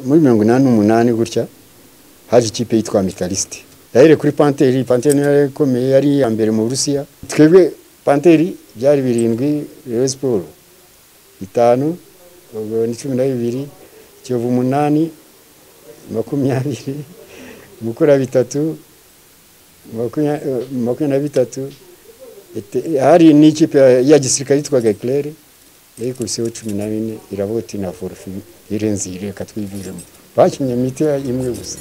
muri 88 gutya haje ikipe yitwa Mikaliste yahere kuri Panteri niyo ikomeye yari ya mbere mu Burusiya twebwe Panteri byari 7 Rayon Sport 5 ubwo ni 12 Kiyovu 8 20 Mukura 3 23 hari n'ikipe ya gisirikare yitwaga Eclair yikuseho 14 iravoti na forfait irenze ireka twivujemo bakinye mite imwe gusa.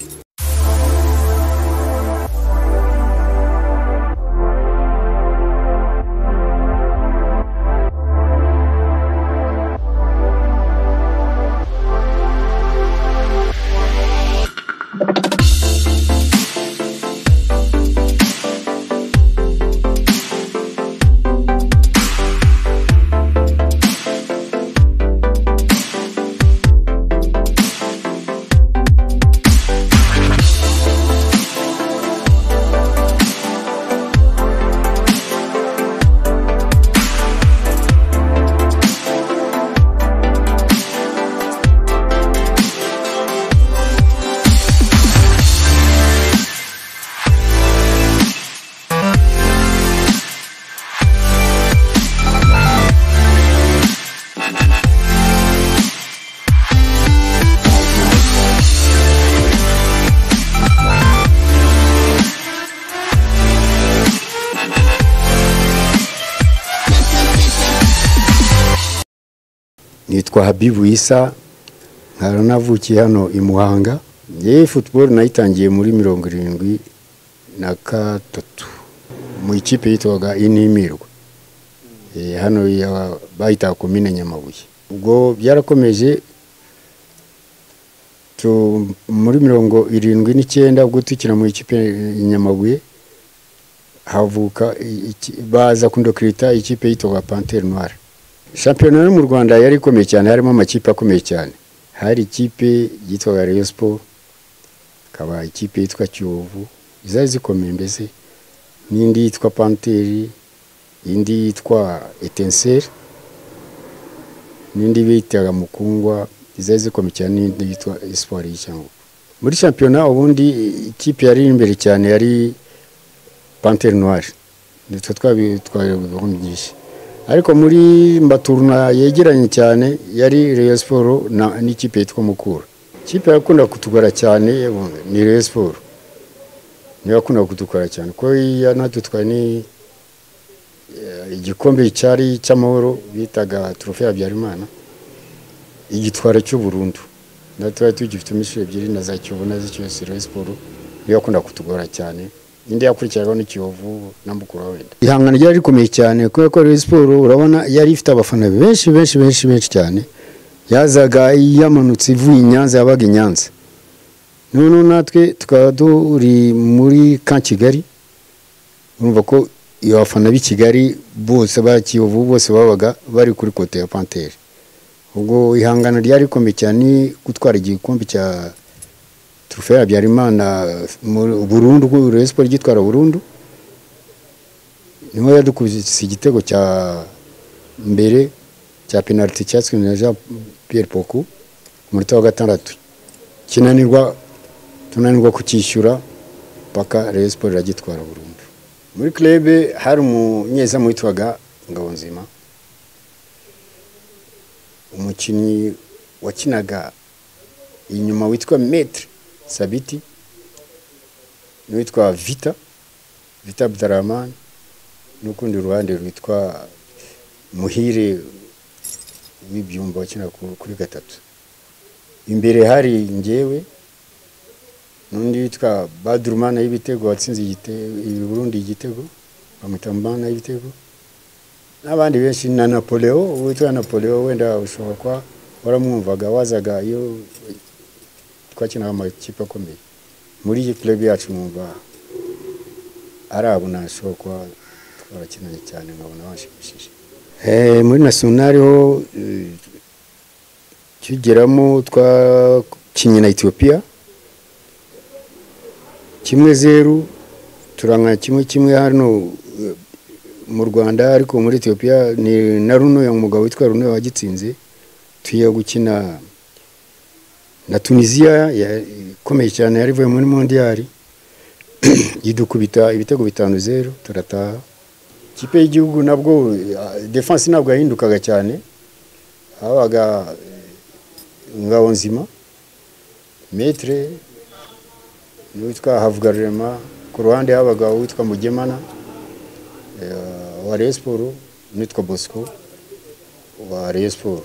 Nitwa Habibu Isa naravukiye hano i Muhanga. Ye football nayitangiye muri 73 mu ikipe yitwaga Inimirwa hano bayita komine Nyamabuye. Ubwo byarakomeje muri 79 ubwo tukina mu ikipe Nyamabuye havuka baza kundokrita ikipe yitwaga Panthère Noire. Championnat mu Rwanda yari ikomeye cyane harimo amakipe akomeye cyane. Hari ikipe yitwa Rayon Sport, kaba ikipe yitwa Kiyovu, izari zikomeye mbese n'indi yitwa Panteri, indi yitwa Etincelle, n'indi bitaga Mukungwa, izari zikomeye cyane n'indi yitwa Espoir y'Icyangugu. Muri championnat ubundi ikipe yari imbere cyane yari Panthère Noire. Nitwe twabigombyishe. Ariko muri mbaturuna yegeranye cyane yari Rayon Sport n'ikipe yitwa Mukura. Ikipe yakunda kutugora cyane ni Rayon Sport. Niyo yakunda kutugora cyane ko yanatutwaye ni igikombe cyari cy'amahoro bitaga Trophée Habyarimana. Igitwara cyo Burundu. Natwe tugifite imishuro ebyiri na za Kiyovu na z'Icyose Rayon Sport. Niyo yakunda kutugora cyane. Indi yakurikiraho ni Kiyovu na Mukura wenda. Ihangana ryari rikomeye cyane kuko Rayon Sport urabona yari ifite abafana benshi cyane. Yazaga yamanutse ivuye Nyanza yabaga Nyanza. None natwe tukaba turi muri Kigali. Urumva ko iyo abafana b'i Kigali bose ba Kiyovu bose babaga bari kuri kote ya Panthère. Ubwo ihangana ryari rikomeye cyane gutwara igikombe cya Trophée Habyarimana Burundu ko Rayon Sport gitwara Burundu. Niho yadukubise igitego cya mbere cya penalty cyatswe na Jean Pierre Poku muri tawa gatandatu. Tunanirwa kukishyura paka Rayon Sport iragitwara Burundu. Muri club hari umunyezamu witwaga Ngabonzima. Umukinnyi wakinaga inyuma witwa Maître Sabiti, witwa Vita Abdurrahman, n'ukundi ruhande rwitwa Muhire w'ibyumba wakina kuri gatatu. Imbere hari njyewe n'undi witwa Badrumana y'ibitego watsinze Burundi igitego, bamutambana y'ibitego. N'abandi benshi na Napoleon, witwa Napoleon wenda ushobora kwa waramwumvaga wazaga iyo twakina amakipe akomeye. Muri iyi club yacu mwumva arabona ashobora twarakinanye cyane nkabona bashimishije. Muri national ho kigeramo twakinye na Ethiopia 1-0 turanga kimwe hano mu Rwanda, ariko muri Ethiopia ni na Runo ya mugabo witwa Runo wagitsinze. Tuye gukina na Tunisia ikomeye cyane yarivuye muri mondial idukubita ibitego 5-0 turataha. Ikipe y'igihugu nabwo defense nabwo yahindukaga cyane, habaga Ngabonzima, Maître witwa Havugarurema, ku ruhande habaga witwa Mugemana wa Rayon Sport, nitwa Bosco wa Rayon Sport.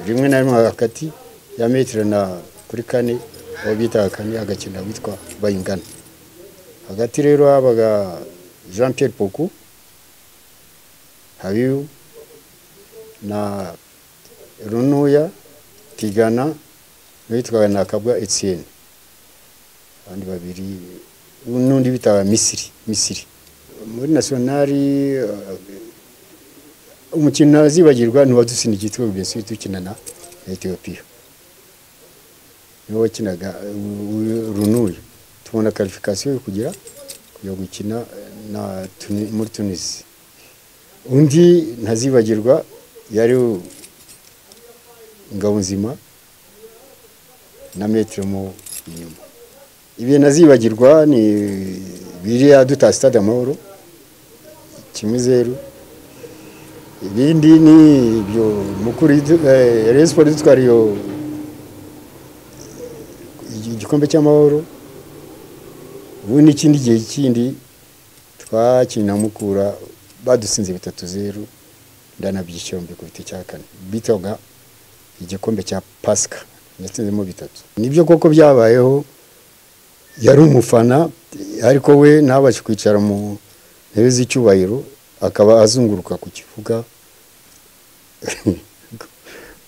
Rimwe na rimwe hagati ya Maître na kuri kane wabita kane agakina witwa Bayingana. Hagati rero habaga Jean Pierre Poku, Habibu na Runuya Tigana witwa na Kabwa Etienne, abandi babiri n'undi bitaga Misiri. Muri nationali umukino azibagirwa ni wadusina igitego byose tukina na Ethiopia, niwe wakinaga Runuya. Tubona qualification yo kugira gukina na muri Tunisia. Undi ntazibagirwa yari Ngabonzima na Maître mu inyuma. Ibi nazibagirwa ni biriya duta Stade Amahoro 1-0. Ibindi ni ibyo mukuru Rayon Sport dutwariyo igikombe cy'amahoro. Ubu n'ikindi gihe kindi twakina Mukura badusinze 3-0 ndanabyishyombe ku biti cya kane bitoga igikombe cya Pasika natsinzemo 3. Nibyo koko byabayeho, yari umufana ariko we ntabashe kwicara mu ntebe z'icyubahiro, akaba azunguruka ku kivuga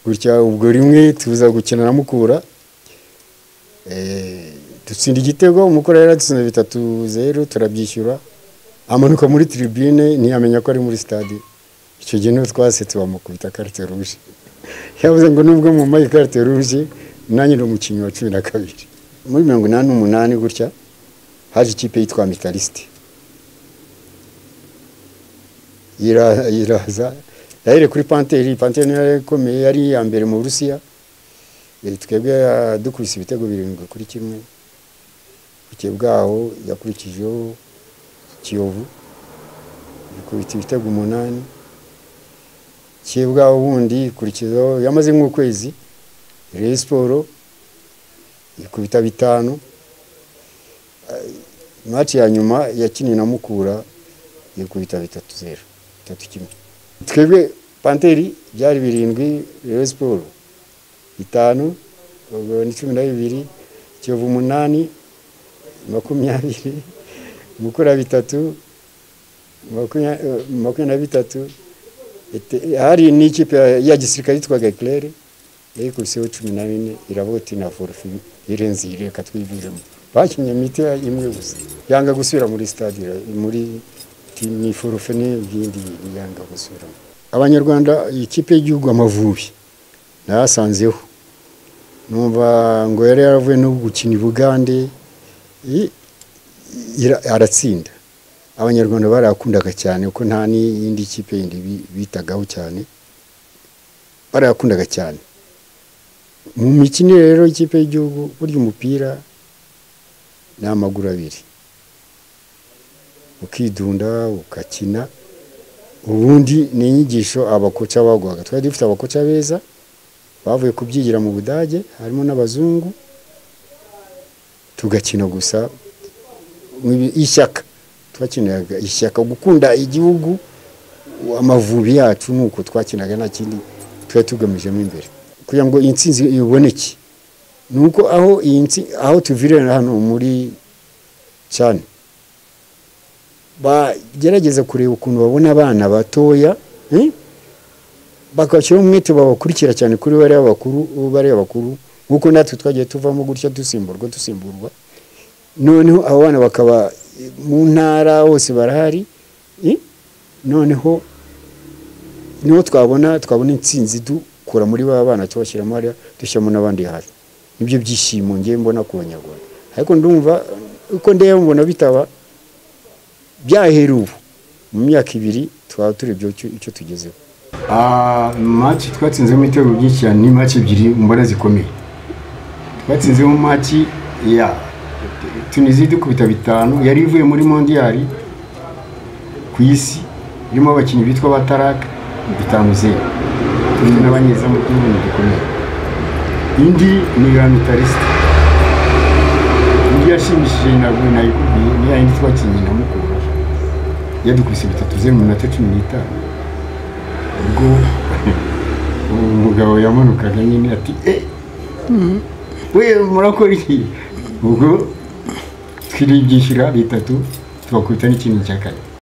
gutya. Ubwo rimwe tuza gukina na Mukura dutsinda igitego, Mukura yaratsinze 3-0 turabyishyura, amanuka muri tribune ntiyamenya ko ari muri stade. Icyo gihe no twasetse bamukubita carte rouge, yavuze ngo nubwo mu mayi carte rouge nanjye ndo mukinyi wa 12. Muri 88 gutya haje ikipe yitwa Mitaliste iraza yahere kuri Panteri yari yari ya mbere mu Burusiya. Twebwe dukubise ibitego 7-1. Buke bwaho yakurikijeho Kiyovu ikubita ibitego 8. Kibwaho wundi kurikizaho yamaze nk'ukwezi Rayon Sport ikubita 5. Match ya nyuma yakiniye na Mukura ikubita 3-0 3-1. Twebwe Panteri byari 7, Rayon Sport 5, ubwo ni 12, Kiyovu 8, 20, Mukura 3, 23. Hari n'ikipe ya gisirikare yitwaga Eclair yikubiseho 14 iravoti na forfait irenze ireka twiviremo. Bakinye mite imwe gusa yanga gusubira muri stade muri ni forfait n'ibindi yanga gusubira. Abanyarwanda ikipe y'igihugu Amavubi nasanzeho numva ngo yari yaravuye no gukina Bugande aratsinda. Abanyarwanda barakundaga cyane uko nta n'indi kipe yindi bitagaho cyane, barakundaga cyane. Mu mikino rero ikipe y'igihugu burya umupira n'amaguru abiri, ukidunda ukakina. Ubundi ni inyigisho abakoca bagwaga. Twari dufite abakoca beza bavuye kubyigira mu Budage, harimo n'abazungu, tugakina gusa ishyaka. Twakinaga ishyaka gukunda igihugu. Amavubi yacu nuko twakinaga nta kindi twari tugamijemo imbere kugira ngo intsinzi iboneke. Nuko aho tuvirira hano muri cyane bagerageza kureba ukuntu babona abana batoya bakashyira umwete babakurikira cyane kuri bari abakuru nkuko natwe twagiye tuvamo gutya dusimburwa. Noneho abo bana bakaba mu ntara hose barahari. Noneho niho twabona intsinzi dukura muri ba bana tubashyiramo hariya dushyiramo n'abandi hafi. Nibyo byishimo ngiye mbona ku Banyarwanda. Ariko ndumva uko ndeye mbona bitaba byaheruwe mu myaka 2 twaba turebye icyo tugezeho. Match twatsinzemo ibitego byinshi cyane, ni match 2 mbona zikomeye. batsinze mu maki ya Tunisia dukubita 5 yari ivuye muri mondial ku isi irimo abakinnyi bitwa Bataraka 5-0 turi n'abanyeza mu gihugu gikomeye indi ni Ramitariste indi yashimishije nabwo nayikubwiye ni yindi twakinnye na Mukura yadukubise 3-0 mu minota 15 ubwo umugabo yamanukaga nyine ati we murakora iki ubwo twiribyishyura 3 tubakubita n'ikintu cya kane